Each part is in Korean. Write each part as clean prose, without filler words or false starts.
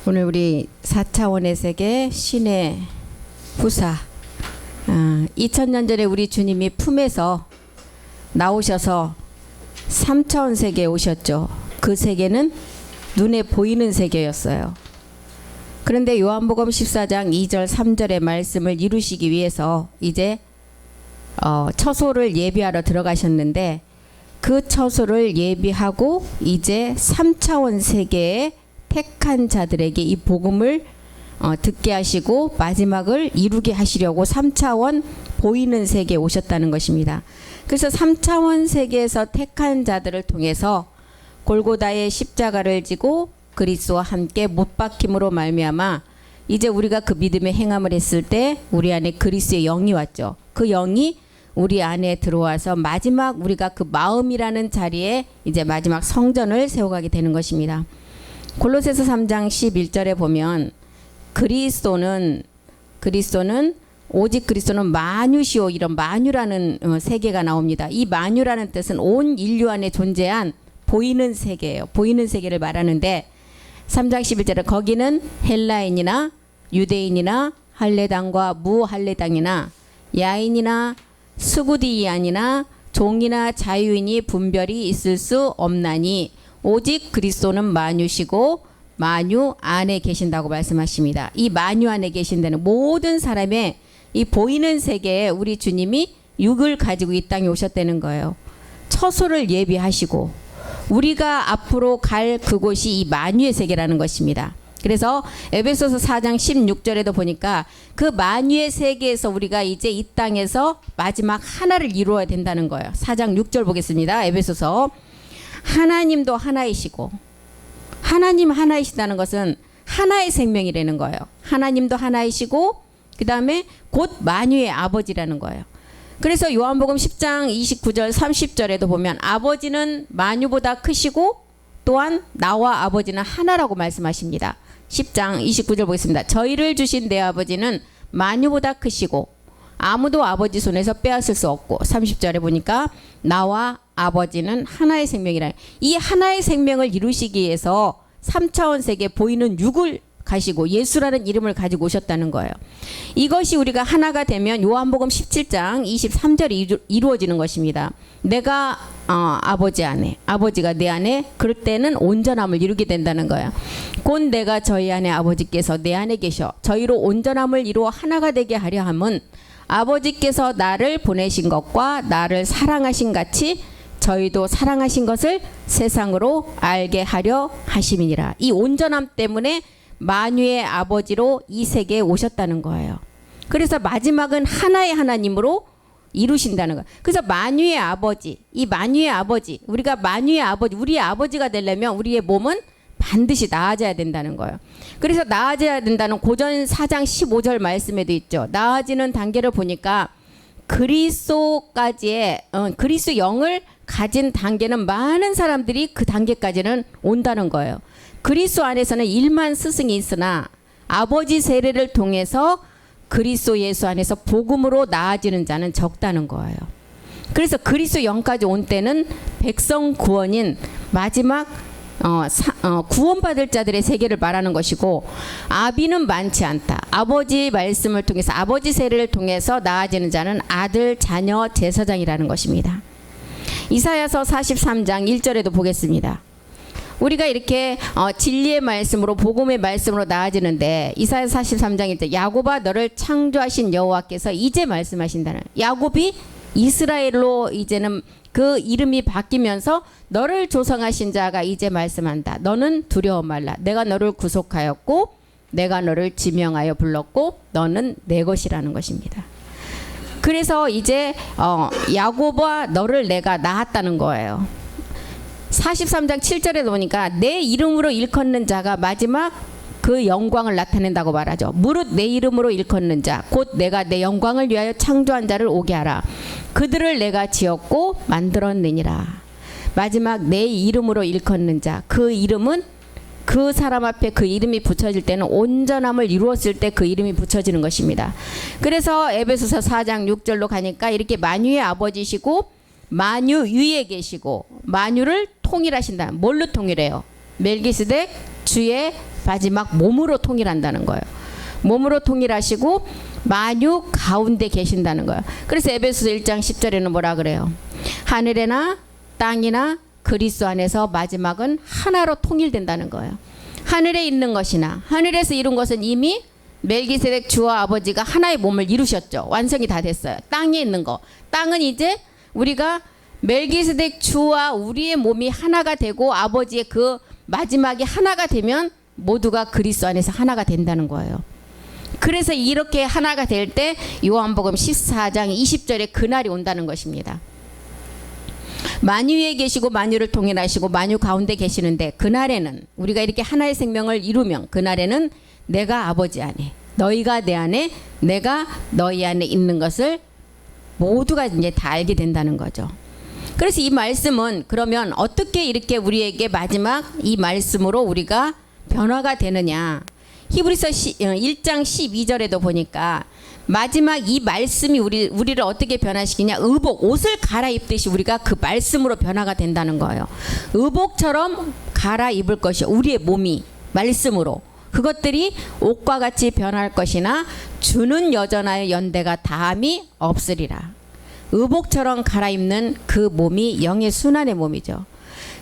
오늘 우리 4차원의 세계 신의 후사 2000년 전에 우리 주님이 품에서 나오셔서 3차원 세계에 오셨죠. 그 세계는 눈에 보이는 세계였어요. 그런데 요한복음 14장 2절 3절의 말씀을 이루시기 위해서 이제 처소를 예비하러 들어가셨는데 그 처소를 예비하고 이제 3차원 세계에 택한 자들에게 이 복음을 듣게 하시고 마지막을 이루게 하시려고 3차원 보이는 세계에 오셨다는 것입니다. 그래서 3차원 세계에서 택한 자들을 통해서 골고다의 십자가를 지고 그리스도와 함께 못 박힘으로 말미암아 이제 우리가 그 믿음의 행함을 했을 때 우리 안에 그리스도의 영이 왔죠. 그 영이 우리 안에 들어와서 마지막 우리가 그 마음이라는 자리에 이제 마지막 성전을 세워가게 되는 것입니다. 골로새서 3장 11절에 보면 그리스도는 오직 그리스도는 마뉴시오, 이런 마뉴라는 세계가 나옵니다. 이 마뉴라는 뜻은 온 인류 안에 존재한 보이는 세계예요. 보이는 세계를 말하는데 3장 11절에 거기는 헬라인이나 유대인이나 할례당과 무할례당이나 야인이나 스구디안이나 종이나 자유인이 분별이 있을 수 없나니 오직 그리스도는 마뉴시고 마뉴 안에 계신다고 말씀하십니다. 이 마뉴 안에 계신다는 모든 사람의 이 보이는 세계에 우리 주님이 육을 가지고 이 땅에 오셨다는 거예요. 처소를 예비하시고 우리가 앞으로 갈 그곳이 이 마뉴의 세계라는 것입니다. 그래서 에베소서 4장 16절에도 보니까 그 마뉴의 세계에서 우리가 이제 이 땅에서 마지막 하나를 이루어야 된다는 거예요. 4장 6절 보겠습니다. 에베소서. 하나님도 하나이시고, 하나님 하나이시다는 것은 하나의 생명이라는 거예요. 하나님도 하나이시고 그 다음에 곧 만유의 아버지라는 거예요. 그래서 요한복음 10장 29절 30절에도 보면 아버지는 만유보다 크시고 또한 나와 아버지는 하나라고 말씀하십니다. 10장 29절 보겠습니다. 저희를 주신 내 아버지는 만유보다 크시고 아무도 아버지 손에서 빼앗을 수 없고 30절에 보니까 나와 아버지는 하나의 생명이라. 이 하나의 생명을 이루시기 위해서 3차원 세계 보이는 육을 가시고 예수라는 이름을 가지고 오셨다는 거예요. 이것이 우리가 하나가 되면 요한복음 17장 23절이 이루어지는 것입니다. 내가 아버지 안에, 아버지가 내 안에, 그럴 때는 온전함을 이루게 된다는 거예요. 곧 내가 저희 안에 아버지께서 내 안에 계셔 저희로 온전함을 이루어 하나가 되게 하려 함은 아버지께서 나를 보내신 것과 나를 사랑하신 같이 저희도 사랑하신 것을 세상으로 알게 하려 하심이니라. 이 온전함 때문에 만유의 아버지로 이 세계에 오셨다는 거예요. 그래서 마지막은 하나의 하나님으로 이루신다는 거예요. 그래서 만유의 아버지, 이 만유의 아버지, 우리가 만유의 아버지, 우리의 아버지가 되려면 우리의 몸은 반드시 나아져야 된다는 거예요. 그래서 나아져야 된다는 고전 4장 15절 말씀에도 있죠. 나아지는 단계를 보니까 그리스도까지의 그리스도 영을 가진 단계는 많은 사람들이 그 단계까지는 온다는 거예요. 그리스도 안에서는 1만 스승이 있으나 아버지 세례를 통해서 그리스도 예수 안에서 복음으로 나아지는 자는 적다는 거예요. 그래서 그리스도 영까지 온 때는 백성 구원인 마지막 구원받을 자들의 세계를 말하는 것이고 아비는 많지 않다. 아버지 말씀을 통해서 아버지 세례를 통해서 나아지는 자는 아들 자녀 제사장이라는 것입니다. 이사야서 43장 1절에도 보겠습니다. 우리가 이렇게 진리의 말씀으로 복음의 말씀으로 나아지는데 이사야 43장 1절 야곱아 너를 창조하신 여호와께서 이제 말씀하신다는, 야곱이 이스라엘로 이제는 그 이름이 바뀌면서 너를 조성하신 자가 이제 말씀한다. 너는 두려워 말라. 내가 너를 구속하였고 내가 너를 지명하여 불렀고 너는 내 것이라는 것입니다. 그래서 이제 야곱아 너를 내가 낳았다는 거예요. 43장 7절에 보니까 내 이름으로 일컫는 자가 마지막 그 영광을 나타낸다고 말하죠. 무릇 내 이름으로 일컫는 자 곧 내가 내 영광을 위하여 창조한 자를 오게 하라. 그들을 내가 지었고 만들었느니라. 마지막 내 이름으로 일컫는 자, 그 이름은 그 사람 앞에 그 이름이 붙여질 때는 온전함을 이루었을 때 그 이름이 붙여지는 것입니다. 그래서 에베소서 4장 6절로 가니까 이렇게 만유의 아버지시고 만유 위에 계시고 만유를 통일하신다. 뭘로 통일해요? 멜기스덱 주의 마지막 몸으로 통일한다는 거예요. 몸으로 통일하시고 만유 가운데 계신다는 거예요. 그래서 에베소서 1장 10절에는 뭐라 그래요? 하늘이나 땅이나 그리스도 안에서 마지막은 하나로 통일된다는 거예요. 하늘에 있는 것이나 하늘에서 이룬 것은 이미 멜기세덱 주와 아버지가 하나의 몸을 이루셨죠. 완성이 다 됐어요. 땅에 있는 거. 땅은 이제 우리가 멜기세덱 주와 우리의 몸이 하나가 되고 아버지의 그 마지막에 하나가 되면 모두가 그리스도 안에서 하나가 된다는 거예요. 그래서 이렇게 하나가 될 때 요한복음 14장 20절에 그날이 온다는 것입니다. 만유 위에 계시고 만유를 통일하시고 만유 가운데 계시는데 그날에는 우리가 이렇게 하나의 생명을 이루면 그날에는 내가 아버지 안에 너희가 내 안에 내가 너희 안에 있는 것을 모두가 이제 다 알게 된다는 거죠. 그래서 이 말씀은 그러면 어떻게 이렇게 우리에게 마지막 이 말씀으로 우리가 변화가 되느냐. 히브리서 1장 12절에도 보니까 마지막 이 말씀이 우리를 어떻게 변화시키냐. 의복, 옷을 갈아입듯이 우리가 그 말씀으로 변화가 된다는 거예요. 의복처럼 갈아입을 것이 우리의 몸이 말씀으로. 그것들이 옷과 같이 변할 것이나 주는 여전하여 연대가 다함이 없으리라. 의복처럼 갈아입는 그 몸이 영의 순환의 몸이죠.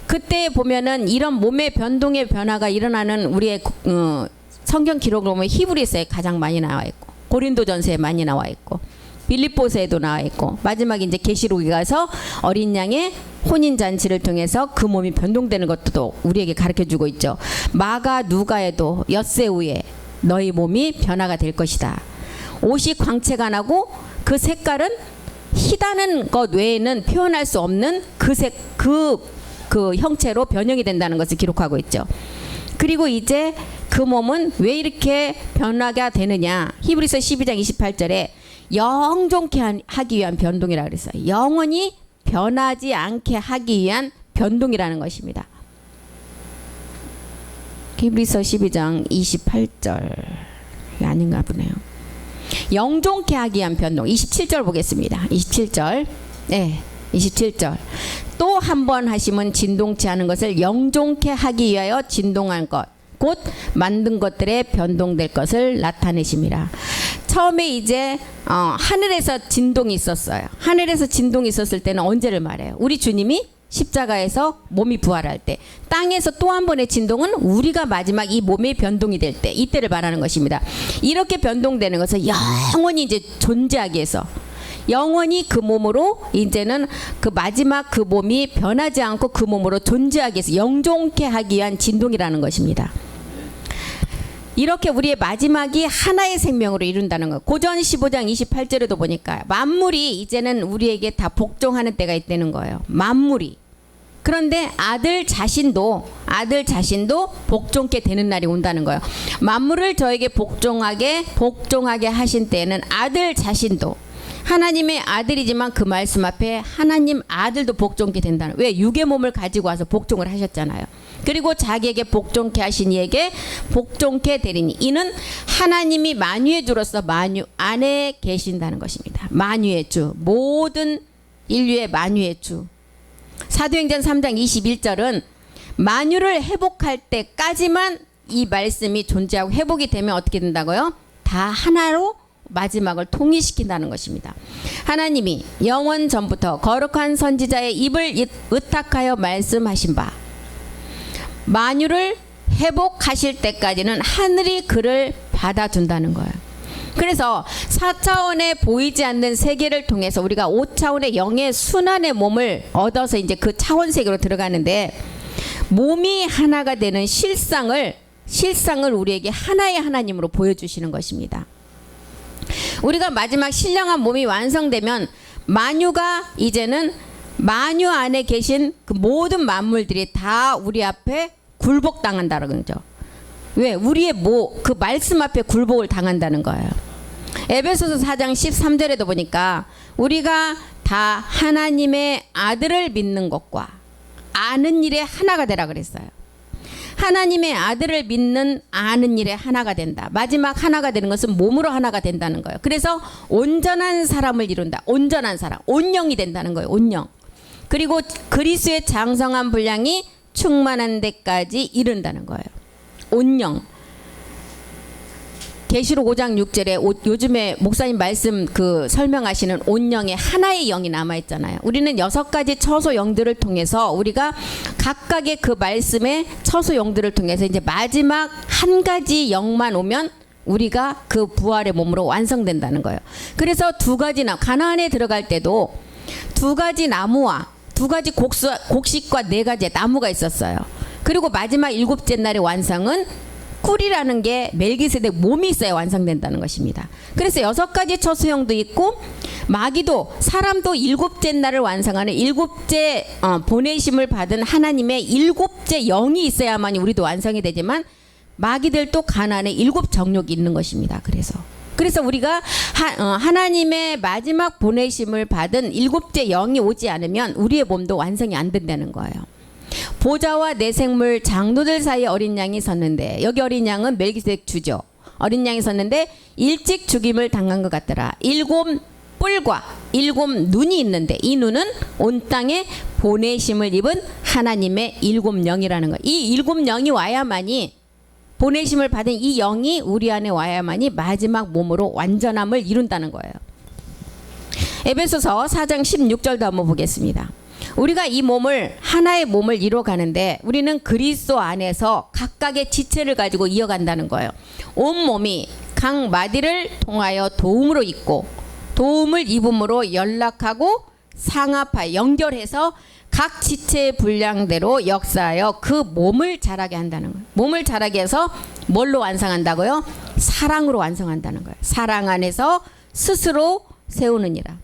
그때 보면은 이런 몸의 변동의 변화가 일어나는 우리의 성경 기록을 보면 히브리서에 가장 많이 나와 있고 고린도전서에 많이 나와 있고 빌립보서에도 나와 있고 마지막에 이제 계시록에 가서 어린 양의 혼인 잔치를 통해서 그 몸이 변동되는 것도 우리에게 가르쳐 주고 있죠. 마가 누가에도 엿새 후에 너희 몸이 변화가 될 것이다. 옷이 광채가 나고 그 색깔은 희다는 것 외에는 표현할 수 없는 그 형체로 변형이 된다는 것을 기록하고 있죠. 그리고 이제 그 몸은 왜 이렇게 변화가 되느냐. 히브리서 12장 28절에 영존케 하기 위한 변동이라고 그랬어요. 영원히 변하지 않게 하기 위한 변동이라는 것입니다. 히브리서 12장 28절 아닌가 보네요. 영존케 하기 위한 변동. 27절 보겠습니다. 27절. 네, 27절. 또 한 번 하시면 진동치 않은 것을 영존케 하기 위하여 진동한 것 곧 만든 것들에 변동될 것을 나타내심이라. 처음에 이제 하늘에서 진동이 있었어요. 하늘에서 진동이 있었을 때는 언제를 말해요? 우리 주님이 십자가에서 몸이 부활할 때. 땅에서 또 한 번의 진동은 우리가 마지막 이 몸의 변동이 될 때, 이때를 말하는 것입니다. 이렇게 변동되는 것은 영원히 이제 존재하기 위해서 영원히 그 몸으로 이제는 그 마지막 그 몸이 변하지 않고 그 몸으로 존재하기 위해서 영존케 하기 위한 진동이라는 것입니다. 이렇게 우리의 마지막이 하나의 생명으로 이룬다는 것. 고전 15장 28절에도 보니까 만물이 이제는 우리에게 다 복종하는 때가 있다는 거예요. 만물이. 그런데 아들 자신도 복종케 되는 날이 온다는 거예요. 만물을 저에게 복종하게 하신 때에는 아들 자신도 하나님의 아들이지만 그 말씀 앞에 하나님 아들도 복종케 된다는. 왜? 육의 몸을 가지고 와서 복종을 하셨잖아요. 그리고 자기에게 복종케 하신 이에게 복종케 되리니 이는 하나님이 만유의 주로서 만유 안에 계신다는 것입니다. 만유의 주, 모든 인류의 만유의 주. 사도행전 3장 21절은 만유를 회복할 때까지만 이 말씀이 존재하고 회복이 되면 어떻게 된다고요? 다 하나로 마지막을 통일시킨다는 것입니다. 하나님이 영원 전부터 거룩한 선지자의 입을 의탁하여 말씀하신 바 만유를 회복하실 때까지는 하늘이 그를 받아준다는 거예요. 그래서 4차원의 보이지 않는 세계를 통해서 우리가 5차원의 영의 순환의 몸을 얻어서 이제 그 차원 세계로 들어가는데 몸이 하나가 되는 실상을 우리에게 하나의 하나님으로 보여주시는 것입니다. 우리가 마지막 신령한 몸이 완성되면 만유가 이제는 만유 안에 계신 그 모든 만물들이 다 우리 앞에 굴복당한다는 거죠. 왜? 우리의 그 말씀 앞에 굴복을 당한다는 거예요. 에베소서 4장 13절에도 보니까 우리가 다 하나님의 아들을 믿는 것과 아는 일에 하나가 되라 그랬어요. 하나님의 아들을 믿는 아는 일에 하나가 된다. 마지막 하나가 되는 것은 몸으로 하나가 된다는 거예요. 그래서 온전한 사람을 이룬다. 온전한 사람, 온영이 된다는 거예요. 온영. 그리고 그리스도의 장성한 분량이 충만한 데까지 이른다는 거예요. 온영. 계시록 5장 6절에 요즘에 목사님 말씀 그 설명하시는 온영에 하나의 영이 남아 있잖아요. 우리는 6가지 처소 영들을 통해서 우리가 각각의 그 말씀의 처소 영들을 통해서 이제 마지막 한 가지 영만 오면 우리가 그 부활의 몸으로 완성된다는 거예요. 그래서 2가지 가나안에 들어갈 때도 2가지 나무와 2가지 곡식과 4가지 나무가 있었어요. 그리고 마지막 7째 날의 완성은 꿀이라는 게 멜기세덱 몸이 있어야 완성된다는 것입니다. 그래서 6가지 처소형도 있고 마귀도 사람도 7째 날을 완성하는 7째 보내심을 받은 하나님의 7째 영이 있어야만 우리도 완성이 되지만 마귀들도 가난에 7 정욕이 있는 것입니다. 그래서 우리가 하나님의 마지막 보내심을 받은 7째 영이 오지 않으면 우리의 몸도 완성이 안 된다는 거예요. 보좌와 내생물 장로들 사이에 어린 양이 섰는데, 여기 어린 양은 멜기세덱 주죠. 어린 양이 섰는데 일찍 죽임을 당한 것 같더라. 7 뿔과 7 눈이 있는데 이 눈은 온 땅에 보내심을 입은 하나님의 7 영이라는 거예요. 이 7 영이 와야만이, 보내심을 받은 이 영이 우리 안에 와야만이 마지막 몸으로 완전함을 이룬다는 거예요. 에베소서 4장 16절도 한번 보겠습니다. 우리가 이 몸을, 하나의 몸을 이뤄가는데 우리는 그리스도 안에서 각각의 지체를 가지고 이어간다는 거예요. 온 몸이 각 마디를 통하여 도움으로 있고 도움을 입음으로 연락하고 상합하여 연결해서 각 지체의 분량대로 역사하여 그 몸을 자라게 한다는 거예요. 몸을 자라게 해서 뭘로 완성한다고요? 사랑으로 완성한다는 거예요. 사랑 안에서 스스로 세우느니라.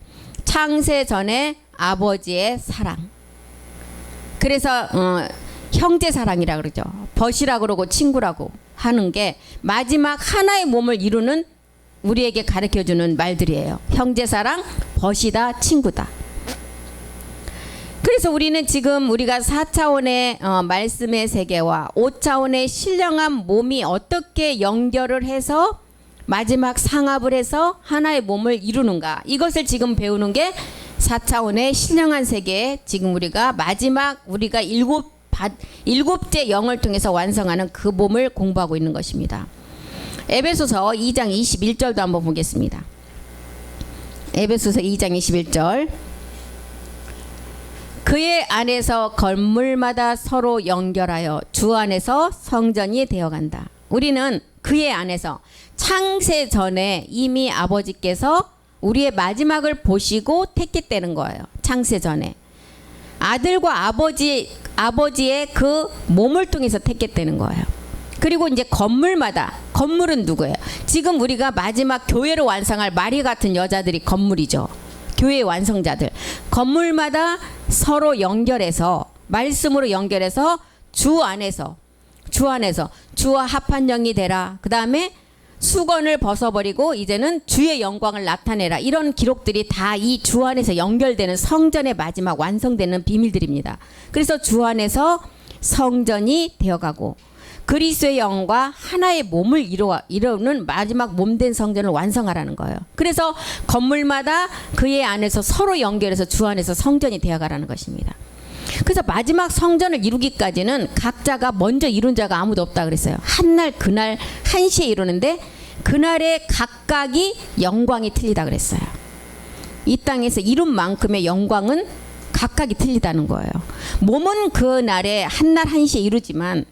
창세 전에 아버지의 사랑. 그래서 형제 사랑이라 그러죠. 벗이라 그러고 친구라고 하는 게 마지막 하나의 몸을 이루는 우리에게 가르쳐주는 말들이에요. 형제 사랑, 벗이다, 친구다. 그래서 우리는 지금 우리가 4차원의 말씀의 세계와 5차원의 신령한 몸이 어떻게 연결을 해서 마지막 상합을 해서 하나의 몸을 이루는가, 이것을 지금 배우는 게 4차원의 신령한 세계에 지금 우리가 마지막 우리가 7째 영을 통해서 완성하는 그 몸을 공부하고 있는 것입니다. 에베소서 2장 21절도 한번 보겠습니다. 에베소서 2장 21절. 그의 안에서 건물마다 서로 연결하여 주 안에서 성전이 되어간다. 우리는 그의 안에서, 창세 전에 이미 아버지께서 우리의 마지막을 보시고 택했다는 거예요. 창세 전에 아들과 아버지의 그 몸을 통해서 택했다는 거예요. 그리고 이제 건물마다, 건물은 누구예요? 지금 우리가 마지막 교회를 완성할 마리 같은 여자들이 건물이죠. 교회의 완성자들. 건물마다 서로 연결해서, 말씀으로 연결해서 주 안에서 주와 합한 영이 되라. 그 다음에 수건을 벗어버리고 이제는 주의 영광을 나타내라. 이런 기록들이 다 이 주 안에서 연결되는 성전의 마지막 완성되는 비밀들입니다. 그래서 주 안에서 성전이 되어가고 그리스도의 영과 하나의 몸을 이루는 마지막 몸된 성전을 완성하라는 거예요. 그래서 건물마다 그의 안에서 서로 연결해서 주 안에서 성전이 되어가라는 것입니다. 그래서 마지막 성전을 이루기까지는 각자가 먼저 이룬 자가 아무도 없다 그랬어요. 한날 그날 1시에 이루는데 그날의 각각이 영광이 틀리다 그랬어요. 이 땅에서 이룬 만큼의 영광은 각각이 틀리다는 거예요. 몸은 그날에 한날 1시에 이루지만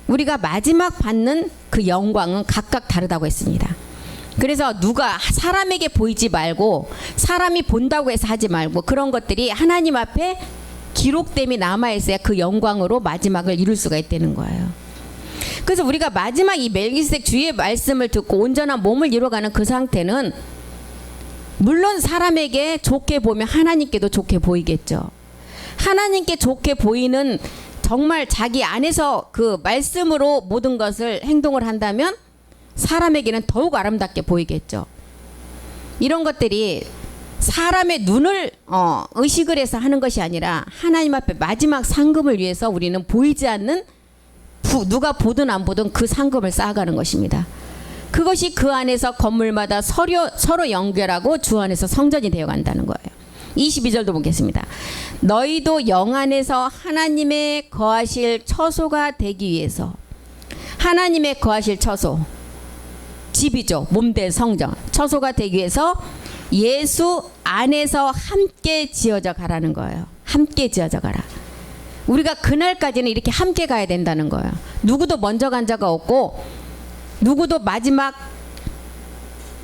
우리가 마지막 받는 그 영광은 각각 다르다고 했습니다. 그래서 누가 사람에게 보이지 말고, 사람이 본다고 해서 하지 말고, 그런 것들이 하나님 앞에 기록됨이 남아있어야 그 영광으로 마지막을 이룰 수가 있다는 거예요. 그래서 우리가 마지막 이 멜기세덱 주의 말씀을 듣고 온전한 몸을 이뤄가는 그 상태는 물론 사람에게 좋게 보면 하나님께도 좋게 보이겠죠. 하나님께 좋게 보이는, 정말 자기 안에서 그 말씀으로 모든 것을 행동을 한다면 사람에게는 더욱 아름답게 보이겠죠. 이런 것들이 사람의 눈을 의식을 해서 하는 것이 아니라 하나님 앞에 마지막 상급을 위해서 우리는 보이지 않는, 누가 보든 안 보든 그 상급을 쌓아가는 것입니다. 그것이 그 안에서 건물마다 서로 연결하고 주 안에서 성전이 되어간다는 거예요. 22절도 보겠습니다. 너희도 영 안에서 하나님의 거하실 처소가 되기 위해서. 하나님의 거하실 처소, 집이죠. 몸된 성전. 처소가 되기 위해서 예수 안에서 함께 지어져 가라는 거예요. 함께 지어져 가라. 우리가 그날까지는 이렇게 함께 가야 된다는 거예요. 누구도 먼저 간 자가 없고 누구도 마지막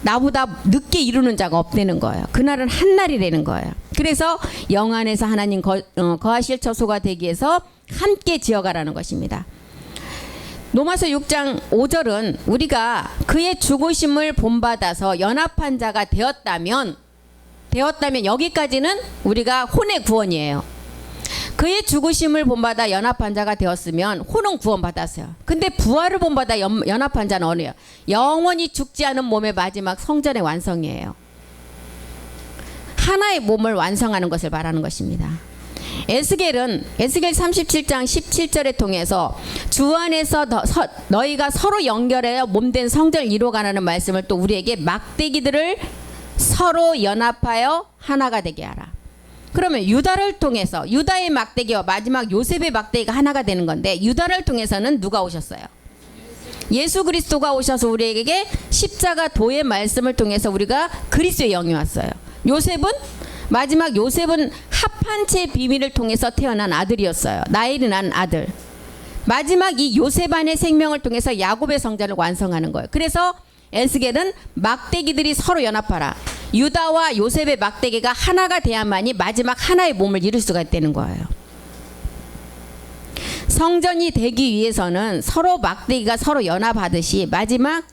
나보다 늦게 이루는 자가 없다는 거예요. 그날은 한 날이라는 거예요. 그래서 영 안에서 하나님 거하실 처소가 되기 위해서 함께 지어가라는 것입니다. 로마서 6장 5절은 우리가 그의 죽으심을 본받아서 연합한 자가 되었다면 여기까지는 우리가 혼의 구원이에요. 그의 죽으심을 본받아 연합한 자가 되었으면 혼은 구원받았어요. 근데 부활을 본받아 연합한 자는 어느요? 영원히 죽지 않은 몸의 마지막 성전의 완성이에요. 하나의 몸을 완성하는 것을 말하는 것입니다. 에스겔 37장 17절에 통해서 주 안에서 너희가 서로 연결하여 몸된 성전을 이루어가라는 말씀을 또 우리에게 막대기들을 서로 연합하여 하나가 되게 하라. 그러면 유다를 통해서 유다의 막대기와 마지막 요셉의 막대기가 하나가 되는 건데 유다를 통해서는 누가 오셨어요? 예수 그리스도가 오셔서 우리에게 십자가 도의 말씀을 통해서 우리가 그리스도의 영이 왔어요. 마지막 요셉은 합한채 비밀을 통해서 태어난 아들이었어요. 나일이 난 아들. 마지막 이 요셉 안의 생명을 통해서 야곱의 성전을 완성하는 거예요. 그래서 에스겔은 막대기들이 서로 연합하라. 유다와 요셉의 막대기가 하나가 돼야만이 마지막 하나의 몸을 이룰 수가 있다는 거예요. 성전이 되기 위해서는 서로 막대기가 서로 연합하듯이 마지막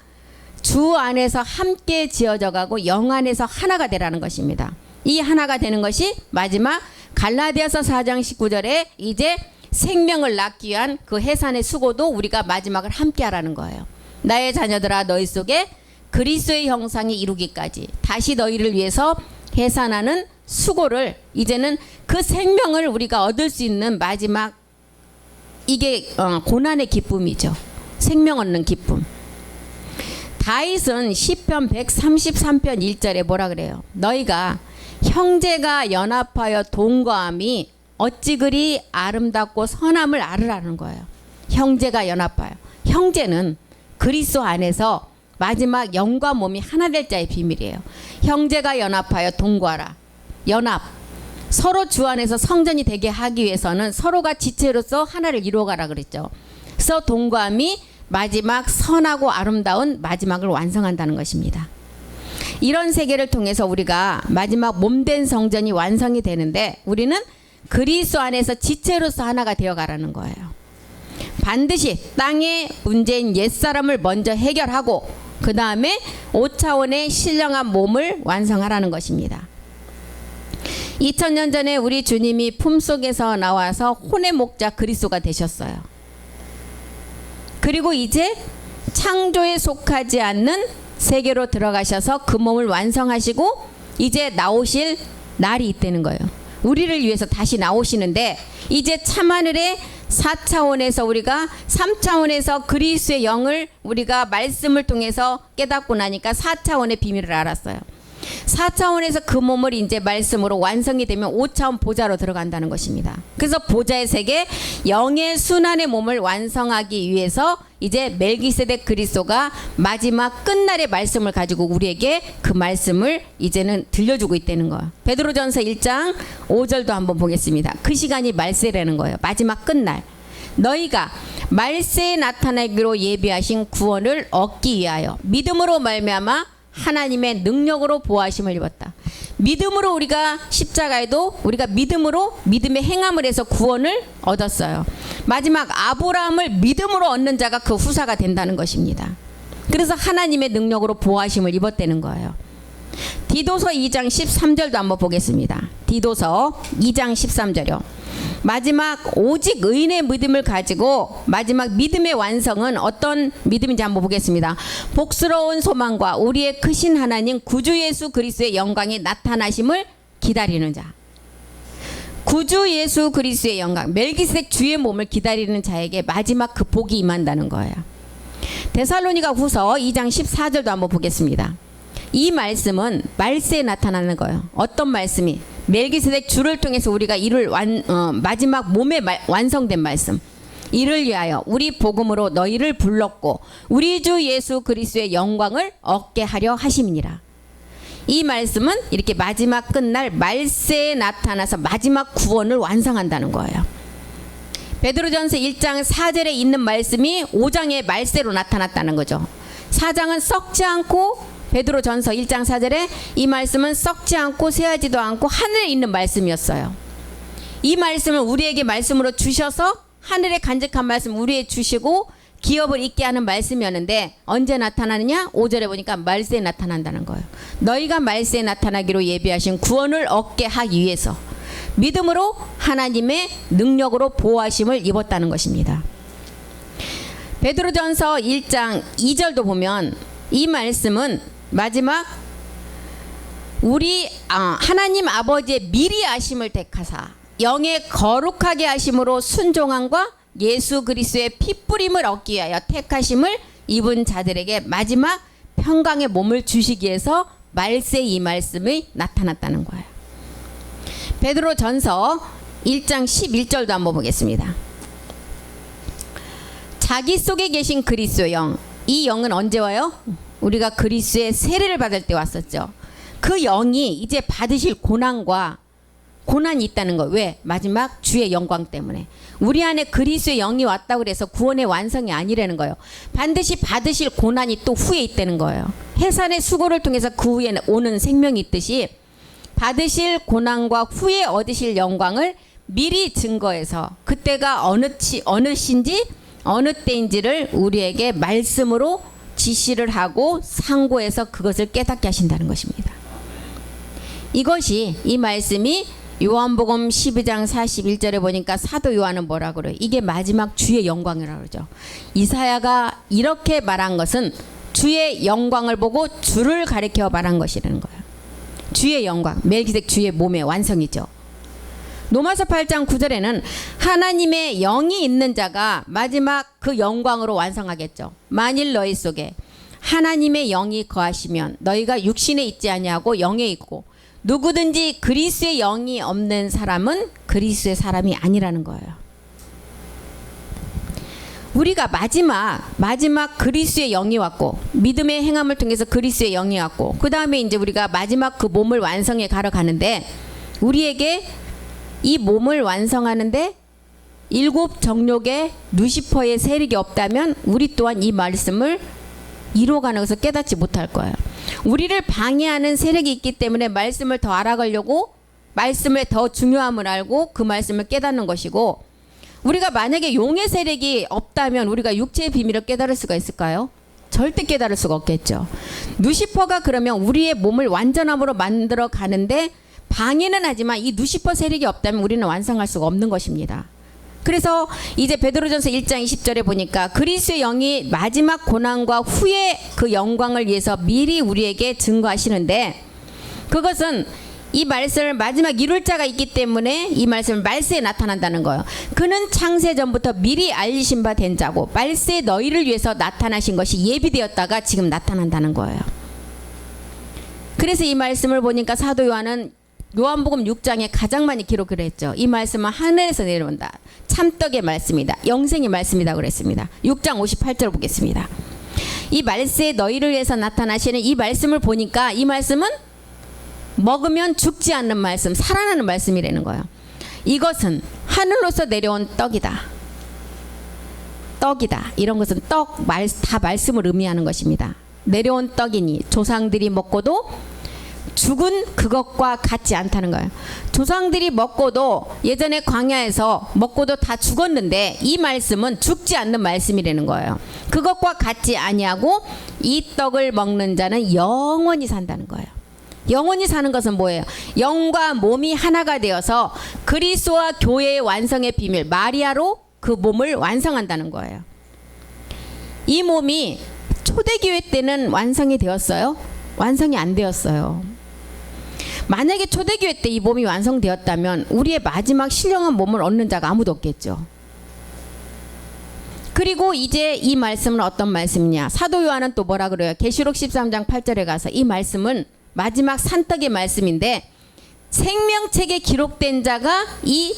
주 안에서 함께 지어져 가고 영 안에서 하나가 되라는 것입니다. 이 하나가 되는 것이 마지막 갈라디아서 4장 19절에 이제 생명을 낳기 위한 그 해산의 수고도 우리가 마지막을 함께 하라는 거예요. 나의 자녀들아 너희 속에 그리스도의 형상이 이루기까지 다시 너희를 위해서 해산하는 수고를 이제는 그 생명을 우리가 얻을 수 있는 마지막 이게 고난의 기쁨이죠. 생명 얻는 기쁨. 다윗은 시편 133편 1절에 뭐라 그래요? 너희가 형제가 연합하여 동거함이 어찌 그리 아름답고 선함을 알으라는 거예요. 형제가 연합하여. 형제는 그리스도 안에서 마지막 영과 몸이 하나 될 자의 비밀이에요. 형제가 연합하여 동거하라. 연합. 서로 주 안에서 성전이 되게 하기 위해서는 서로가 지체로서 하나를 이루어가라 그랬죠. 그래서 동거함이 마지막 선하고 아름다운 마지막을 완성한다는 것입니다. 이런 세계를 통해서 우리가 마지막 몸된 성전이 완성이 되는데 우리는 그리스도 안에서 지체로서 하나가 되어가라는 거예요. 반드시 땅의 문제인 옛사람을 먼저 해결하고 그 다음에 5차원의 신령한 몸을 완성하라는 것입니다. 2000년 전에 우리 주님이 품속에서 나와서 혼의 목자 그리스도가 되셨어요. 그리고 이제 창조에 속하지 않는 세계로 들어가셔서 그 몸을 완성하시고 이제 나오실 날이 있다는 거예요. 우리를 위해서 다시 나오시는데 이제 참하늘의 4차원에서 우리가 3차원에서 그리스도의 영을 우리가 말씀을 통해서 깨닫고 나니까 4차원의 비밀을 알았어요. 4차원에서 그 몸을 이제 말씀으로 완성이 되면 5차원 보좌로 들어간다는 것입니다. 그래서 보좌의 세계 영의 순환의 몸을 완성하기 위해서 이제 멜기세덱 그리스도가 마지막 끝날의 말씀을 가지고 우리에게 그 말씀을 이제는 들려주고 있다는 거예요. 베드로전서 1장 5절도 한번 보겠습니다. 그 시간이 말세라는 거예요. 마지막 끝날. 너희가 말세에 나타나기로 예비하신 구원을 얻기 위하여 믿음으로 말미암아 하나님의 능력으로 보호하심을 입었다. 믿음으로 우리가 십자가에도 우리가 믿음의 행함을 해서 구원을 얻었어요. 마지막 아브라함을 믿음으로 얻는 자가 그 후사가 된다는 것입니다. 그래서 하나님의 능력으로 보호하심을 입었다는 거예요. 디도서 2장 13절도 한번 보겠습니다. 디도서 2장 13절이요. 마지막 오직 의인의 믿음을 가지고 마지막 믿음의 완성은 어떤 믿음인지 한번 보겠습니다. 복스러운 소망과 우리의 크신 하나님 구주 예수 그리스도의 영광이 나타나심을 기다리는 자. 구주 예수 그리스도의 영광, 멜기세덱 주의 몸을 기다리는 자에게 마지막 그 복이 임한다는 거예요. 데살로니가 후서 2장 14절도 한번 보겠습니다. 이 말씀은 말세에 나타나는 거예요. 어떤 말씀이? 멜기세덱 주를 통해서 우리가 이룰 마지막 몸의 완성된 말씀. 이를 위하여 우리 복음으로 너희를 불렀고 우리 주 예수 그리스도의 영광을 얻게 하려 하심이니라. 이 말씀은 이렇게 마지막 끝날 말세에 나타나서 마지막 구원을 완성한다는 거예요. 베드로전서 1장 4절에 있는 말씀이 5장의 말세로 나타났다는 거죠. 4장은 썩지 않고, 베드로전서 1장 4절에 이 말씀은 썩지 않고 쇠하지도 않고 하늘에 있는 말씀이었어요. 이 말씀을 우리에게 말씀으로 주셔서 하늘의 간직한 말씀 우리에게 주시고 기업을 있게 하는 말씀이었는데 언제 나타나느냐? 5절에 보니까 말세에 나타난다는 거예요. 너희가 말세에 나타나기로 예비하신 구원을 얻게 하기 위해서 믿음으로 하나님의 능력으로 보호하심을 입었다는 것입니다. 베드로전서 1장 2절도 보면 이 말씀은 마지막 우리 하나님 아버지의 미리 아심을 택하사 영의 거룩하게 하심으로 순종함과 예수 그리스도의 핏뿌림을 얻기 위하여 택하심을 입은 자들에게 마지막 평강의 몸을 주시기 위해서 말세 이 말씀이 나타났다는 거예요. 베드로전서 1장 11절도 한번 보겠습니다. 자기 속에 계신 그리스도의 영, 이 영은 언제 와요? 우리가 그리스도의 세례를 받을 때 왔었죠. 그 영이 이제 받으실 고난이 있다는 거. 왜? 마지막 주의 영광 때문에. 우리 안에 그리스도의 영이 왔다고 그래서 구원의 완성이 아니라는 거예요. 반드시 받으실 고난이 또 후에 있다는 거예요. 해산의 수고를 통해서 그 후에 오는 생명이 있듯이 받으실 고난과 후에 얻으실 영광을 미리 증거해서 그때가 어느 시인지 어느 때인지를 우리에게 말씀으로 지시를 하고 상고해서 그것을 깨닫게 하신다는 것입니다. 이것이, 이 말씀이 요한복음 12장 41절에 보니까 사도 요한은 뭐라 그래요? 이게 마지막 주의 영광이라고 그러죠. 이사야가 이렇게 말한 것은 주의 영광을 보고 주를 가리켜 말한 것이라는 거예요. 주의 영광, 멜기세덱 주의 몸의 완성이죠. 로마서 8장 9절에는 하나님의 영이 있는 자가 마지막 그 영광으로 완성하겠죠. 만일 너희 속에 하나님의 영이 거하시면 너희가 육신에 있지 아니하고 영에 있고 누구든지 그리스도의 영이 없는 사람은 그리스도의 사람이 아니라는 거예요. 우리가 마지막 그리스도의 영이 왔고 믿음의 행함을 통해서 그리스도의 영이 왔고 그 다음에 이제 우리가 마지막 그 몸을 완성해 가러 가는데 우리에게 이 몸을 완성하는데 7 정욕의 루시퍼의 세력이 없다면 우리 또한 이 말씀을 이루어가는 것을 깨닫지 못할 거예요. 우리를 방해하는 세력이 있기 때문에 말씀을 더 알아가려고 말씀의 더 중요함을 알고 그 말씀을 깨닫는 것이고, 우리가 만약에 용의 세력이 없다면 우리가 육체의 비밀을 깨달을 수가 있을까요? 절대 깨달을 수가 없겠죠. 루시퍼가 그러면 우리의 몸을 완전함으로 만들어 가는데 방해는 하지만 이 루시퍼 세력이 없다면 우리는 완성할 수가 없는 것입니다. 그래서 이제 베드로전서 1장 20절에 보니까 그리스도의 영이 마지막 고난과 후에 그 영광을 위해서 미리 우리에게 증거하시는데, 그것은 이 말씀을 마지막 이룰 자가 있기 때문에 이 말씀을 말세에 나타난다는 거예요. 그는 창세 전부터 미리 알리신 바 된 자고 말세에 너희를 위해서 나타나신 것이 예비되었다가 지금 나타난다는 거예요. 그래서 이 말씀을 보니까 사도 요한은 요한복음 6장에 가장 많이 기록을 했죠. 이 말씀은 하늘에서 내려온다. 참떡의 말씀이다. 영생의 말씀이다 그랬습니다. 6장 58절 보겠습니다. 이 말세에 너희를 위해서 나타나시는 이 말씀을 보니까 이 말씀은 먹으면 죽지 않는 말씀, 살아나는 말씀이라는 거예요. 이것은 하늘로서 내려온 떡이다. 떡이다. 이런 것은 다 말씀을 의미하는 것입니다. 내려온 떡이니 조상들이 먹고도 죽은 그것과 같지 않다는 거예요. 조상들이 먹고도 예전에 광야에서 먹고도 다 죽었는데 이 말씀은 죽지 않는 말씀이라는 거예요. 그것과 같지 아니하고 이 떡을 먹는 자는 영원히 산다는 거예요. 영원히 사는 것은 뭐예요? 영과 몸이 하나가 되어서 그리스도와 교회의 완성의 비밀 마리아로 그 몸을 완성한다는 거예요. 이 몸이 초대교회 때는 완성이 되었어요? 완성이 안 되었어요. 만약에 초대교회 때 이 몸이 완성되었다면 우리의 마지막 신령한 몸을 얻는 자가 아무도 없겠죠. 그리고 이제 이 말씀은 어떤 말씀이냐? 사도 요한은 또 뭐라 그래요? 계시록 13장 8절에 가서 이 말씀은 마지막 산떡의 말씀인데 생명책에 기록된 자가 이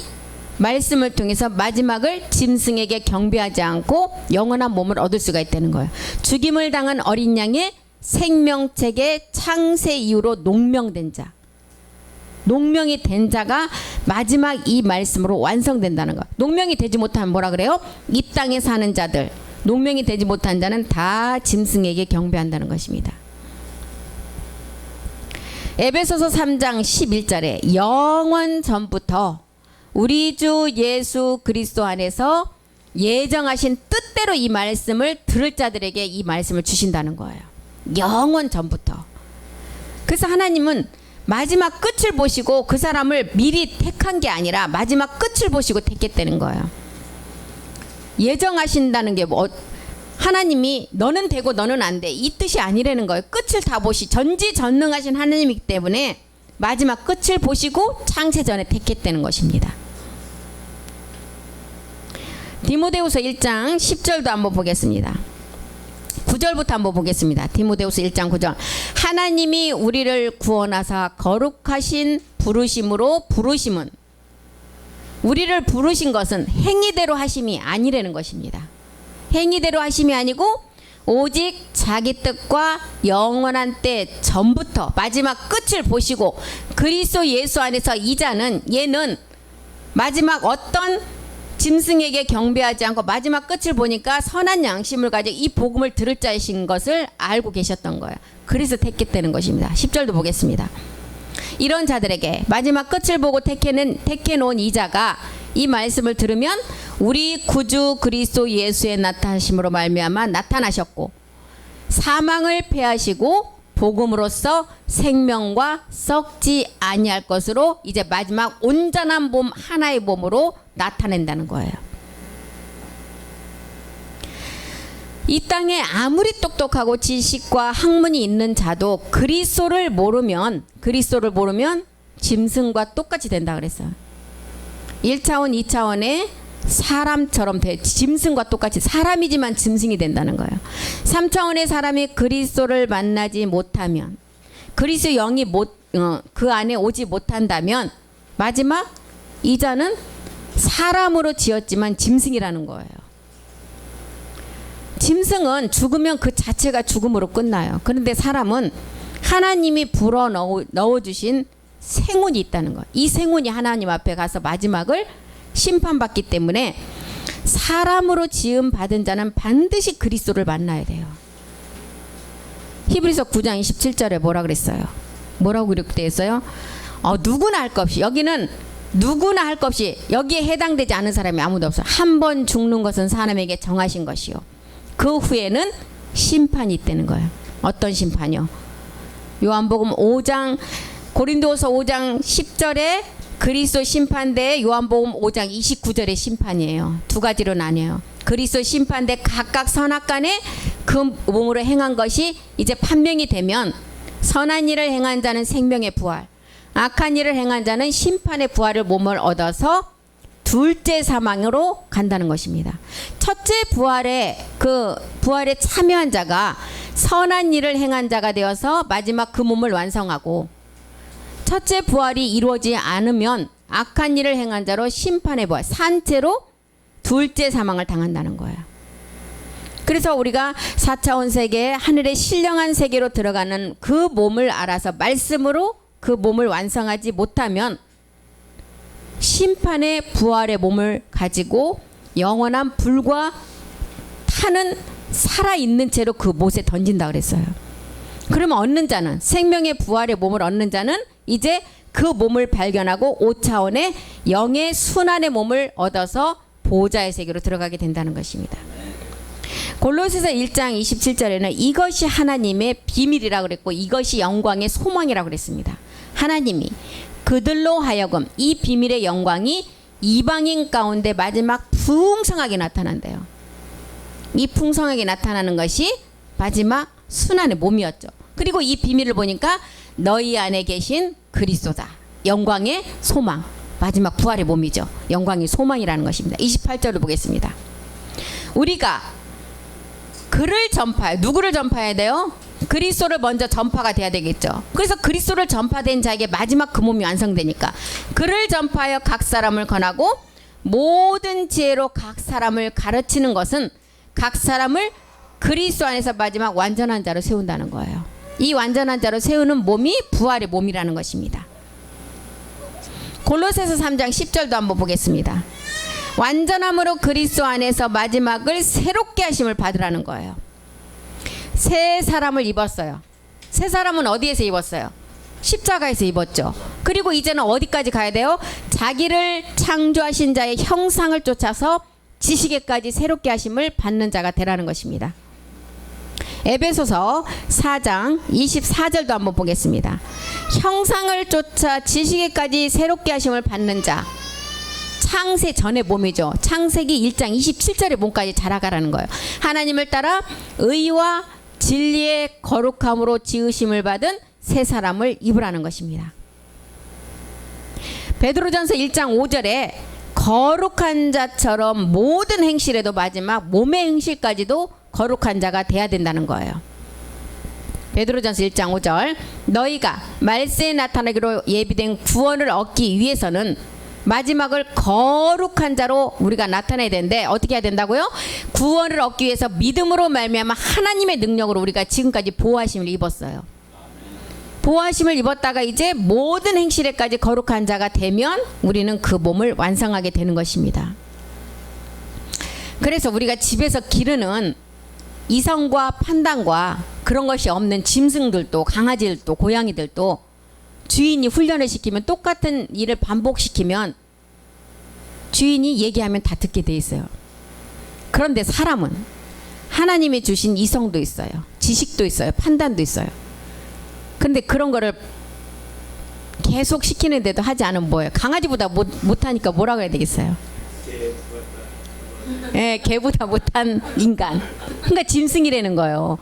말씀을 통해서 마지막을 짐승에게 경배하지 않고 영원한 몸을 얻을 수가 있다는 거예요. 죽임을 당한 어린 양의 생명책의 창세 이후로 농명된 자, 농명이 된 자가 마지막 이 말씀으로 완성된다는 거. 농명이 되지 못하면 뭐라 그래요? 이 땅에 사는 자들, 농명이 되지 못한 자는 다 짐승에게 경배한다는 것입니다. 에베소서 3장 11절에 영원 전부터 우리 주 예수 그리스도 안에서 예정하신 뜻대로 이 말씀을 들을 자들에게 이 말씀을 주신다는 거예요. 영원 전부터. 그래서 하나님은 마지막 끝을 보시고 그 사람을 미리 택한 게 아니라 마지막 끝을 보시고 택했다는 거예요. 예정하신다는 게 뭐, 하나님이 너는 되고 너는 안 돼, 이 뜻이 아니라는 거예요. 끝을 다 전지전능하신 하나님이기 때문에 마지막 끝을 보시고 창세전에 택했다는 것입니다. 디모데후서 1장 10절도 한번 보겠습니다. 9절부터 한번 보겠습니다. 디모데후서 1장 9절. 하나님이 우리를 구원하사 거룩하신 부르심으로 부르심은, 우리를 부르신 것은 행위대로 하심이 아니라는 것입니다. 행위대로 하심이 아니고 오직 자기 뜻과 영원한 때 전부터 마지막 끝을 보시고 그리스도 예수 안에서 이자는, 얘는 마지막 어떤 짐승에게 경배하지 않고 마지막 끝을 보니까 선한 양심을 가지고 이 복음을 들을 자이신 것을 알고 계셨던 거예요. 그래서 택했다는 것입니다. 10절도 보겠습니다. 이런 자들에게 마지막 끝을 보고 택해놓은 이자가 이 말씀을 들으면 우리 구주 그리스도 예수의 나타나심으로 말미암아 나타나셨고 사망을 패하시고 복음으로써 생명과 썩지 아니할 것으로 이제 마지막 온전한 몸, 하나의 몸으로 나타낸다는 거예요. 이 땅에 아무리 똑똑하고 지식과 학문이 있는 자도 그리스도를 모르면 짐승과 똑같이 된다 그랬어요. 1차원, 2차원의 사람처럼 돼, 짐승과 똑같이 사람이지만 짐승이 된다는 거예요. 3차원의 사람이 그리스도를 만나지 못하면, 그리스도 영이 그 안에 오지 못한다면 마지막 이자는 사람으로 지었지만 짐승이라는 거예요. 짐승은 죽으면 그 자체가 죽음으로 끝나요. 그런데 사람은 하나님이 불어 넣어주신 생운이 있다는 거예요. 이 생운이 하나님 앞에 가서 마지막을 심판받기 때문에 사람으로 지음 받은 자는 반드시 그리스도를 만나야 돼요. 히브리서 9장 27절에 뭐라 그랬어요? 뭐라고 기록되어 있어요? 누구나 할 것 없이, 여기는 누구나 할 것 없이, 여기에 해당되지 않은 사람이 아무도 없어요. 한 번 죽는 것은 사람에게 정하신 것이요, 그 후에는 심판이 있다는 거예요. 어떤 심판이요? 요한복음 5장, 고린도서 5장 10절에 그리스도 심판대, 요한복음 5장 29절의 심판이에요. 두 가지로 나뉘어요. 그리스도 심판대 각각 선악간에 그 몸으로 행한 것이 이제 판명이 되면 선한 일을 행한 자는 생명의 부활, 악한 일을 행한 자는 심판의 부활을 몸을 얻어서 둘째 사망으로 간다는 것입니다. 첫째 부활에 참여한 자가 선한 일을 행한 자가 되어서 마지막 그 몸을 완성하고, 첫째 부활이 이루어지지 않으면 악한 일을 행한 자로 심판의 부활, 산채로 둘째 사망을 당한다는 거예요. 그래서 우리가 4차원 세계, 하늘의 신령한 세계로 들어가는 그 몸을 알아서 말씀으로 그 몸을 완성하지 못하면 심판의 부활의 몸을 가지고 영원한 불과 타는 살아있는 채로 그 못에 던진다 그랬어요. 그러면 얻는 자는, 생명의 부활의 몸을 얻는 자는 이제 그 몸을 발견하고 5차원의 영의 순환의 몸을 얻어서 보호자의 세계로 들어가게 된다는 것입니다. 골로새서 1장 27절에는 이것이 하나님의 비밀이라고 그랬고 이것이 영광의 소망이라고 그랬습니다. 하나님이 그들로 하여금 이 비밀의 영광이 이방인 가운데 마지막 풍성하게 나타난대요. 이 풍성하게 나타나는 것이 마지막 순환의 몸이었죠. 그리고 이 비밀을 보니까 너희 안에 계신 그리스도다. 영광의 소망. 마지막 부활의 몸이죠. 영광의 소망이라는 것입니다. 28절을 보겠습니다. 우리가 그를 전파해. 누구를 전파해야 돼요? 그리스도를 먼저 전파가 돼야 되겠죠. 그래서 그리스도를 전파된 자에게 마지막 그 몸이 완성되니까 그를 전파하여 각 사람을 권하고 모든 지혜로 각 사람을 가르치는 것은 각 사람을 그리스도 안에서 마지막 완전한 자로 세운다는 거예요. 이 완전한 자로 세우는 몸이 부활의 몸이라는 것입니다. 골로새서 3장 10절도 한번 보겠습니다. 완전함으로 그리스도 안에서 마지막을 새롭게 하심을 받으라는 거예요. 새 사람을 입었어요. 새 사람은 어디에서 입었어요? 십자가에서 입었죠. 그리고 이제는 어디까지 가야 돼요? 자기를 창조하신 자의 형상을 쫓아서 지식에까지 새롭게 하심을 받는 자가 되라는 것입니다. 에베소서 4장 24절도 한번 보겠습니다. 형상을 쫓아 지식에까지 새롭게 하심을 받는 자. 창세 전의 몸이죠. 창세기 1장 27절의 몸까지 자라가라는 거예요. 하나님을 따라 의와 진리의 거룩함으로 지으심을 받은 새 사람을 입으라는 것입니다. 베드로전서 1장 5절에 거룩한 자처럼 모든 행실에도 마지막 몸의 행실까지도 거룩한 자가 돼야 된다는 거예요. 베드로전서 1장 5절 너희가 말세에 나타나기로 예비된 구원을 얻기 위해서는 마지막을 거룩한 자로 우리가 나타내야 되는데 어떻게 해야 된다고요? 구원을 얻기 위해서 믿음으로 말미암아 하나님의 능력으로 우리가 지금까지 보호하심을 입었어요. 보호하심을 입었다가 이제 모든 행실에까지 거룩한 자가 되면 우리는 그 몸을 완성하게 되는 것입니다. 그래서 우리가 집에서 기르는 이성과 판단과 그런 것이 없는 짐승들도 강아지들도 고양이들도 주인이 훈련을 시키면 똑같은 일을 반복시키면 주인이 얘기하면 다 듣게 돼 있어요. 그런데 사람은 하나님이 주신 이성도 있어요. 지식도 있어요. 판단도 있어요. 근데 그런 거를 계속 시키는데도 하지 않으면 뭐예요? 강아지보다 못하니까 뭐라고 해야 되겠어요? 예, 개보다 못한 인간. 그러니까 짐승이라는 거예요.